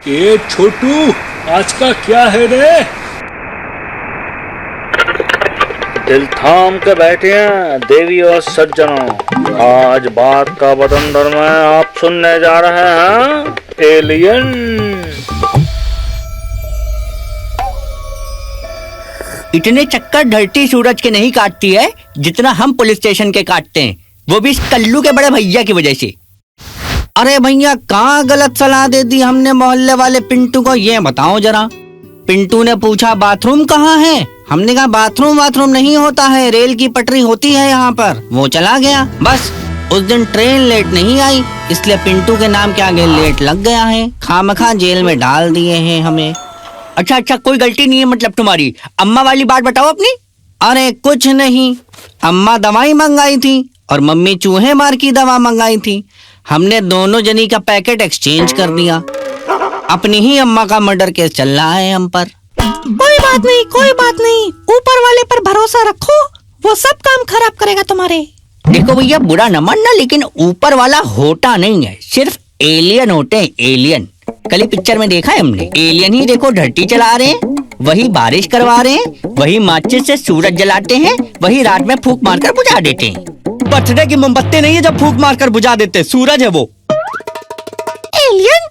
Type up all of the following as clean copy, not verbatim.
ए छोटू, आज का क्या है रे? दिल थाम के बैठे हैं देवी और सज्जनों, आज बात का बतंदर में आप सुनने जा रहे हैं एलियन। इतने चक्कर धरती सूरज के नहीं काटती है जितना हम पुलिस स्टेशन के काटते हैं, वो भी इस कल्लू के बड़े भैया की वजह से। अरे भैया, कहाँ गलत सलाह दे दी हमने मोहल्ले वाले पिंटू को, ये बताओ जरा। पिंटू ने पूछा बाथरूम कहाँ है, हमने कहा बाथरूम नहीं होता है, रेल की पटरी होती है यहाँ पर। वो चला गया। बस उस दिन ट्रेन लेट नहीं आई, इसलिए पिंटू के नाम के आगे लेट लग गया है। खामखा जेल में डाल दिए हैं हमें। अच्छा, कोई गलती नहीं है मतलब तुम्हारी। अम्मा वाली बात बताओ अपनी। अरे कुछ नहीं, अम्मा दवाई मंगाई थी और मम्मी चूहे मार की दवा मंगाई थी। हमने दोनों जनी का पैकेट एक्सचेंज कर दिया। अपनी ही अम्मा का मर्डर केस चल रहा है हम पर। कोई बात नहीं, ऊपर वाले पर भरोसा रखो, वो सब काम खराब करेगा तुम्हारे। देखो भैया, बुरा न मानना, लेकिन ऊपर वाला होता नहीं है, सिर्फ एलियन होते हैं, एलियन। कल ही पिक्चर में देखा है हमने, एलियन ही देखो धरती चला रहे हैं, वही बारिश करवा रहे हैं, वही माचिस से सूरज जलाते हैं, वही रात में फूंक मारकर बुझा देते हैं। बर्थडे की मोमबत्ती नहीं है जब फूंक मारकर बुझा देते, सूरज है वो। एलियन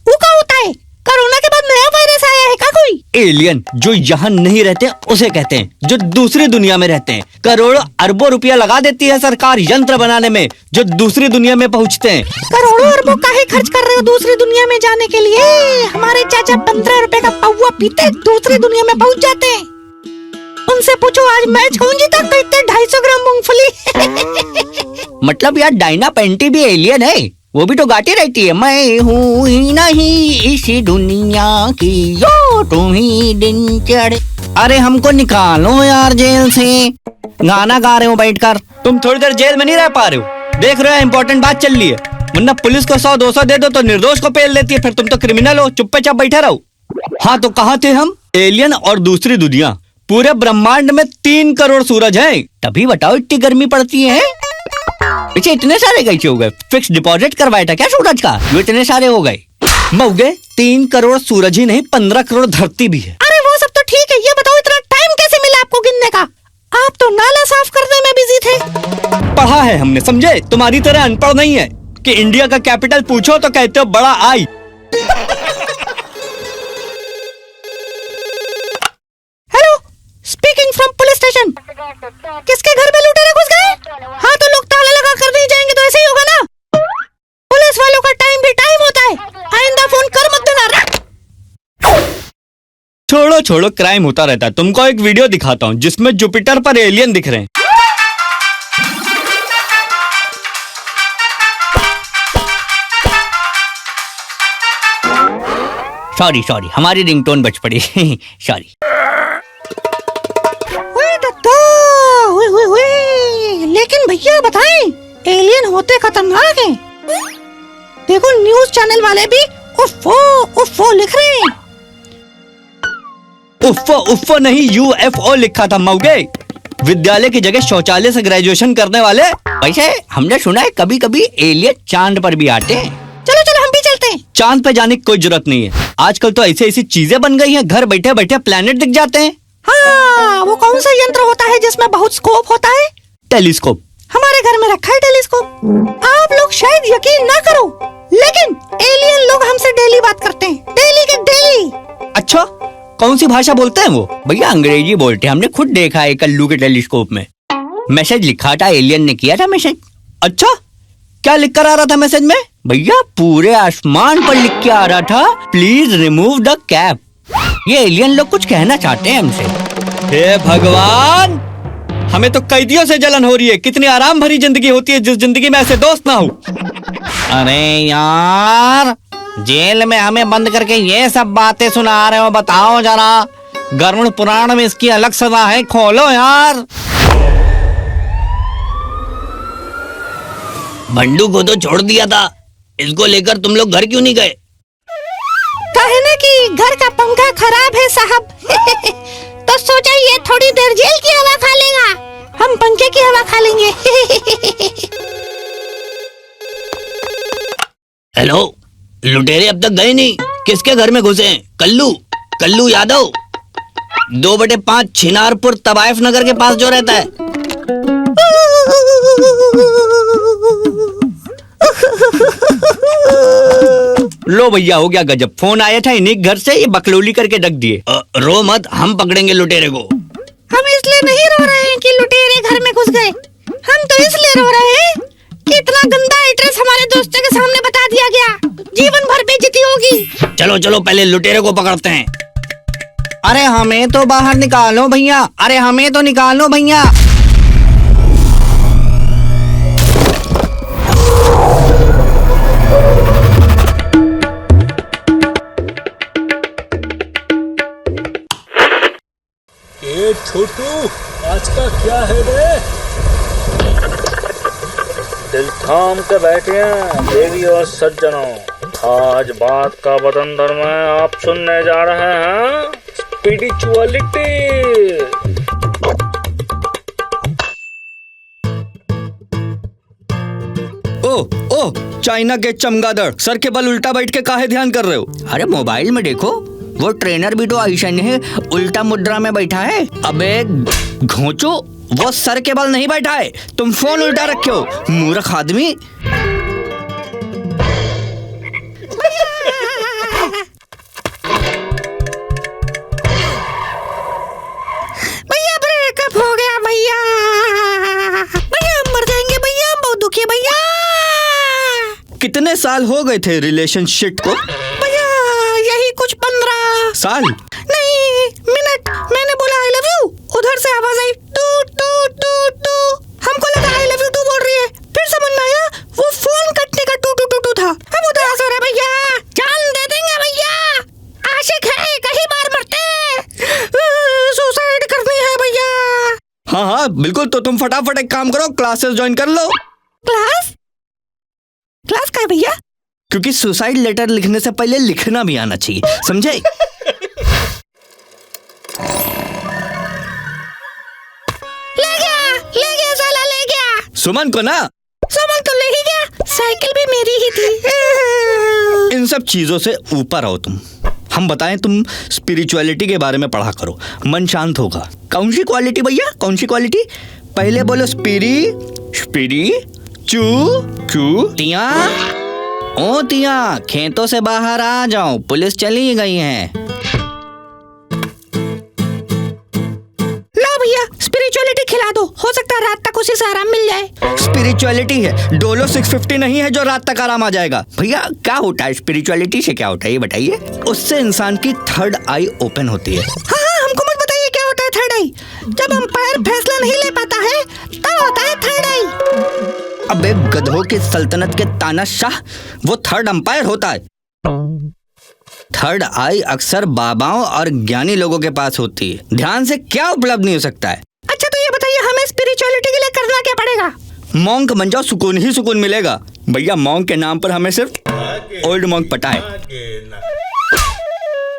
वो क्या होता है? कोरोना के बाद नया वायरस आया है क्या कोई? एलियन जो यहाँ नहीं रहते उसे कहते हैं, जो दूसरी दुनिया में रहते हैं। करोड़ों अरबों रुपया लगा देती है सरकार यंत्र बनाने में, जो दूसरी दुनिया में पहुँचते हैं। करोड़ों अरबों काहे खर्च कर रहे हो दूसरी दुनिया में जाने के लिए? हमारे चाचा 15 रुपए का पौवा पीते दूसरी दुनिया में पहुँच जाते हैं। उनसे पूछो आज मैच कौन जीता, कहते 250 ग्राम मूंगफली। मतलब यार, डायना पेंटी भी एलियन है, वो भी तो गाती रहती है, मैं हूँ ही नहीं इसी दुनिया की, जो तुम ही दिन चढ़े। अरे हमको निकालो यार जेल से, गाना गा रहे हो बैठकर। तुम थोड़ी देर जेल में नहीं रह पा रहे हो, देख रहे हो इम्पोर्टेंट बात चल रही है, वरना पुलिस को 100-200 दे दो तो निर्दोष को पेल देती है, फिर तुम तो क्रिमिनल हो, चुपचाप बैठे रहो। हाँ तो कहाँ थे हम? एलियन और दूसरी दुनिया। पूरे ब्रह्मांड में 3 करोड़ सूरज हैं, तभी बताओ इतनी गर्मी पड़ती है। पीछे इतने सारे कैसे हो गए? फिक्स डिपॉजिट करवाया था क्या सूरज का, जो इतने सारे हो गए? मौगे 3 करोड़ सूरज ही नहीं, 15 करोड़ धरती भी है। अरे वो सब तो ठीक है, ये बताओ इतना टाइम कैसे मिला आपको गिनने का? आप तो नाला साफ करने में बिजी थे। पढ़ा है हमने, समझे? तुम्हारी तरह अनपढ़ नहीं है कि इंडिया का कैपिटल पूछो तो कहते हो बड़ा आई। Hello, speaking from police station. किसके घर में लुटेरे घुस गए? हाँ तो लोग ताला लगा कर नहीं जाएंगे तो ऐसे ही होगा ना। पुलिस वालों का टाइम भी टाइम होता है, आइंदा फोन कर मत देना। छोड़ो, क्राइम होता रहता है। तुमको एक वीडियो दिखाता हूँ जिसमें जुपिटर पर एलियन दिख रहे हैं। सॉरी, हमारी रिंगटोन बज पड़ी। सॉरी। लेकिन भैया बताएं, एलियन होते खतरनाक हैं। देखो न्यूज चैनल वाले भी उफ़ो लिख रहे हैं। उफ़ो नहीं, UFO लिखा था मौगे। विद्यालय की जगह शौचालय से ग्रेजुएशन करने वाले। वैसे हमने सुना है कभी कभी एलियन चांद पर भी आते हैं। चलो हम भी चलते हैं। चांद पे जाने की कोई जरूरत नहीं है, आजकल तो ऐसी चीजें बन गई हैं, घर बैठे बैठे प्लेनेट दिख जाते हैं। हाँ, वो कौन सा यंत्र होता है जिसमें बहुत स्कोप होता है? टेलीस्कोप। हमारे घर में रखा है टेलीस्कोप। आप लोग शायद यकीन ना करो, लेकिन एलियन लोग हमसे डेली बात करते हैं, डेली के डेली। अच्छा, कौन सी भाषा बोलते हैं वो? भैया अंग्रेजी बोलते हैं, हमने खुद देखा है कल्लू के टेलीस्कोप में। मैसेज लिखा था, एलियन ने किया था मैसेज। अच्छा, क्या लिख कर आ रहा था मैसेज में? भैया पूरे आसमान पर लिख के आ रहा था, प्लीज रिमूव द कैप। ये एलियन लोग कुछ कहना चाहते हैं हमसे। हे भगवान, हमें तो कैदियों से जलन हो रही है। कितनी आराम भरी जिंदगी होती है जिस जिंदगी में ऐसे दोस्त ना हो। अरे यार, जेल में हमें बंद करके ये सब बातें सुना रहे हो, बताओ जरा। गरुड़ पुराण में इसकी अलग सजा है, खोलो यार। बंडू को तो छोड़ दिया था, इसको लेकर तुम लोग घर क्यों नहीं गए? कहने कि घर का पंखा खराब है साहब। तो सोचा ये थोड़ी देर जेल की हवा खा लेगा, हम पंखे की हवा खा लेंगे। हेलो, लुटेरे अब तक गए नहीं? किसके घर में घुसे हैं? कल्लू कल्लू यादव 2/5 छिनारपुर तवायफ नगर के पास जो रहता है। लो भैया हो गया गजब, फोन आया था इन्हीं घर से, ये बकलोली करके रख दिए। रो मत, हम पकड़ेंगे लुटेरे को। हम इसलिए नहीं रो रहे हैं कि लुटेरे घर में घुस गए, हम तो इसलिए रो रहे हैं कि इतना गंदा एड्रेस हमारे दोस्तों के सामने बता दिया गया, जीवन भर बेइज्जती होगी। चलो चलो पहले लुटेरे को पकड़ते हैं। अरे हमें तो बाहर निकालो भैया, अरे हमें तो निकालो भैया। ए छोटू, आज का क्या है रे? दिल थाम के बैठे हैं देवी और सज्जनों, आज बात का वतन धर्म है, आप सुनने जा रहे हैं स्पिरिचुअलिटी। ओ चाइना के चमगादड़, सर के बल उल्टा बैठ के काहे ध्यान कर रहे हो? अरे मोबाइल में देखो, वो ट्रेनर भी तो ऐसा है, उल्टा मुद्रा में बैठा है। अबे घोंचो, वो सर के बल नहीं बैठा है, तुम फोन उल्टा रखे हो मूर्ख आदमी। भैया ब्रेकअप हो गया भैया, भैया हम मर जाएंगे भैया, हम बहुत दुखी है भैया। कितने साल हो गए थे रिलेशनशिप को? भैया यही कुछ 15 साल नहीं मिनट। मैंने बोला आई लव यू, उधर से आवाज आई टू टू टू टू, हमको लगा आई लव यू टू बोल रही है, फिर समझ में आया वो फोन कटने का टू टू टू टू था। हम उदास हो रहे भैया, जान दे देंगे भैया, आशिक है कहीं बार मरते, सुसाइड करनी है भैया। हाँ हाँ बिल्कुल, तो तुम फटाफट एक काम करो, क्लासेस ज्वाइन कर लो। क्लास क्लास का है भैया? क्योंकि सुसाइड लेटर लिखने से पहले लिखना भी आना चाहिए, समझे? ले गया साला, ले गया। सुमन को ना? सुमन तो ले ही गया, साइकिल भी मेरी ही थी। इन सब चीजों से ऊपर आओ तुम, हम बताएं तुम स्पिरिचुअलिटी के बारे में पढ़ा करो, मन शांत होगा। कौन सी क्वालिटी भैया, कौन सी क्वालिटी? पहले बोलो स्पिरी स्पिरी चू चू। तिया ओ तिया, खेतों से बाहर आ जाओ, पुलिस चली गई है। लो भैया स्पिरिचुअलिटी खिला दो, हो सकता है रात तक उसी से आराम मिल जाए। स्पिरिचुअलिटी है, डोलो 650 नहीं है जो रात तक आराम आ जाएगा। भैया क्या होता है स्पिरिचुअलिटी से, क्या होता है ये बताइए? उससे इंसान की थर्ड आई ओपन होती है। हाँ हमको मत बताइए क्या होता है थर्ड आई। जब अंपायर फैसला नहीं ले पाता है तब होता है थर्ड आई। अबे गधों की सल्तनत के तानाशाह, वो थर्ड अंपायर होता है। थर्ड आई अक्सर बाबाओं और ज्ञानी लोगों के पास होती है, ध्यान से क्या उपलब्ध नहीं हो सकता है। अच्छा तो ये बताइए हमें स्पिरिचुअलिटी के लिए करना क्या पड़ेगा? मॉन्क बन जाओ, सुकून ही सुकून मिलेगा। भैया मॉन्क के नाम पर हमें सिर्फ ओल्ड मॉन्क पता है।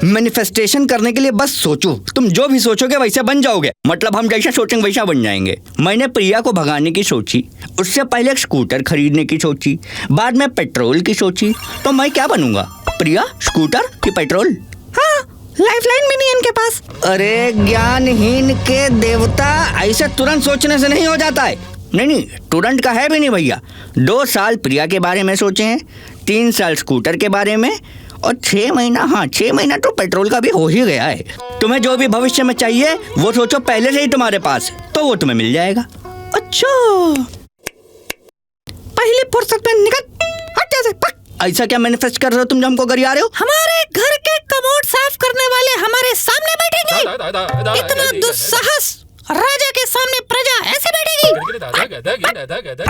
मैनिफेस्टेशन करने के लिए बस सोचो, तुम जो भी सोचोगे वैसे बन जाओगे, मतलब हम जैसा सोचेंगे वैसा बन जाएंगे। मैंने प्रिया को भगाने की सोची, उससे पहले एक स्कूटर खरीदने की सोची, बाद में पेट्रोल की सोची, तो मैं क्या बनूंगा? प्रिया, स्कूटर कि पेट्रोल? हाँ लाइफलाइन भी नहीं है इनके पास। अरे ज्ञानहीन के देवता, ऐसे तुरंत सोचने से नहीं हो जाता है। नहीं तुरंत का है भी नहीं भैया। 2 साल प्रिया के बारे में सोचे हैं, 3 साल स्कूटर के बारे में, और 6 महीना, हाँ 6 महीना तो पेट्रोल का भी हो ही गया है। तुम्हें जो भी भविष्य में चाहिए वो सोचो पहले से ही तुम्हारे पास है, तो वो तुम्हें मिल जाएगा। अच्छा पहली फुर्सत में निकल हट जा, ऐसा क्या मैनिफेस्ट कर रहे हो तुम जो हमको गरिया रहे हो? हमारे घर के कमोड साफ करने वाले हमारे सामने बैठेंगे। इतना दुस्साहस, राजा के सामने प्रजा ऐसे बैठेगी।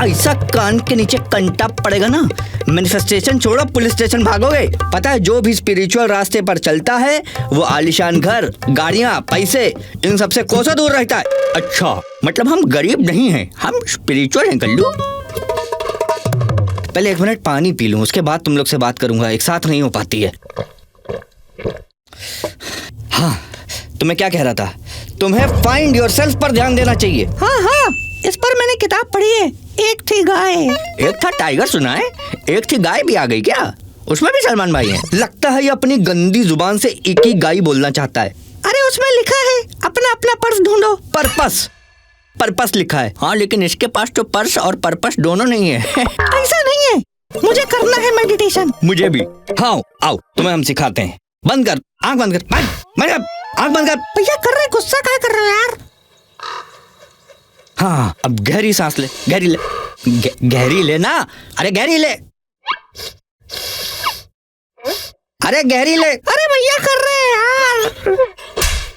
ऐसा कान के नीचे कंटा पड़ेगा ना, मैनिफेस्टेशन छोड़ो पुलिस स्टेशन भागोगे। पता है जो भी स्पिरिचुअल रास्ते पर चलता है वो आलीशान घर, गाड़ियाँ, पैसे, इन सबसे कोसों दूर रहता है। अच्छा मतलब हम गरीब नहीं हैं, हम स्पिरिचुअल हैं कल्लू। पहले 1 मिनट पानी पी लूं, उसके बाद तुम लोग से बात करूंगा, एक साथ नहीं हो पाती है। हाँ तो मैं क्या कह रहा था, तुम्हें फाइंड योरसेल्फ पर ध्यान देना चाहिए। हाँ हाँ इस पर मैंने किताब पढ़ी है। एक थी गाय, एक था टाइगर, सुना है? एक थी गाय भी आ गई क्या? उसमें भी सलमान भाई हैं। लगता है ये अपनी गंदी जुबान से एक ही गाई बोलना चाहता है। अरे उसमें लिखा है अपना अपना पर्स ढूंढो। पर्पस लिखा है। हाँ, लेकिन इसके पास तो पर्स और पर्पस दोनों नहीं है। ऐसा नहीं है, मुझे करना है मेडिटेशन। मुझे भी। हाँ आओ, तुम्हें हम सिखाते हैं। बंद कर, आंख बंद कर, आंख बंद कर। भैया कर रहे, गुस्सा क्या कर रहे हो यार? हाँ, अब गहरी सांस ले, गहरी ले, गहरी ले ना। अरे गहरी ले, अरे गहरी ले। अरे भैया कर रहे हैं यार।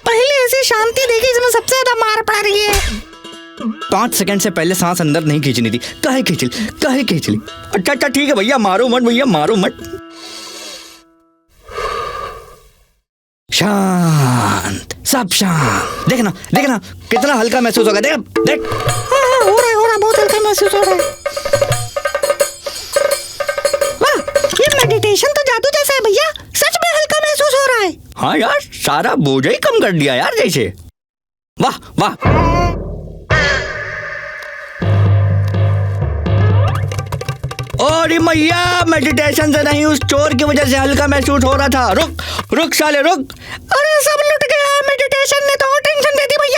पहले ऐसी शांति देखी जिसमें सबसे ज्यादा मार पड़ रही है। 5 सेकंड से पहले सांस अंदर नहीं खींचनी थी। काहे खींच ली। अच्छा ठीक है भैया, मारो मत। शांत, सब शांत। देखना कितना हल्का महसूस होगा। देख। हाँ, हो रहा है, बहुत हल्का महसूस हो रहा है। वाह, ये मेडिटेशन तो जादू जैसा है भैया, सच में हल्का महसूस हो रहा है। हाँ यार, सारा बोझ ही कम कर दिया यार जैसे। वाह। अरे मैया, मेडिटेशन से नहीं, उस चोर की वजह से हल्का महसूस हो रहा था। रुक साले रुक। अरे सब लुट गया, मेडिटेशन ने तो और टेंशन दे दी भैया।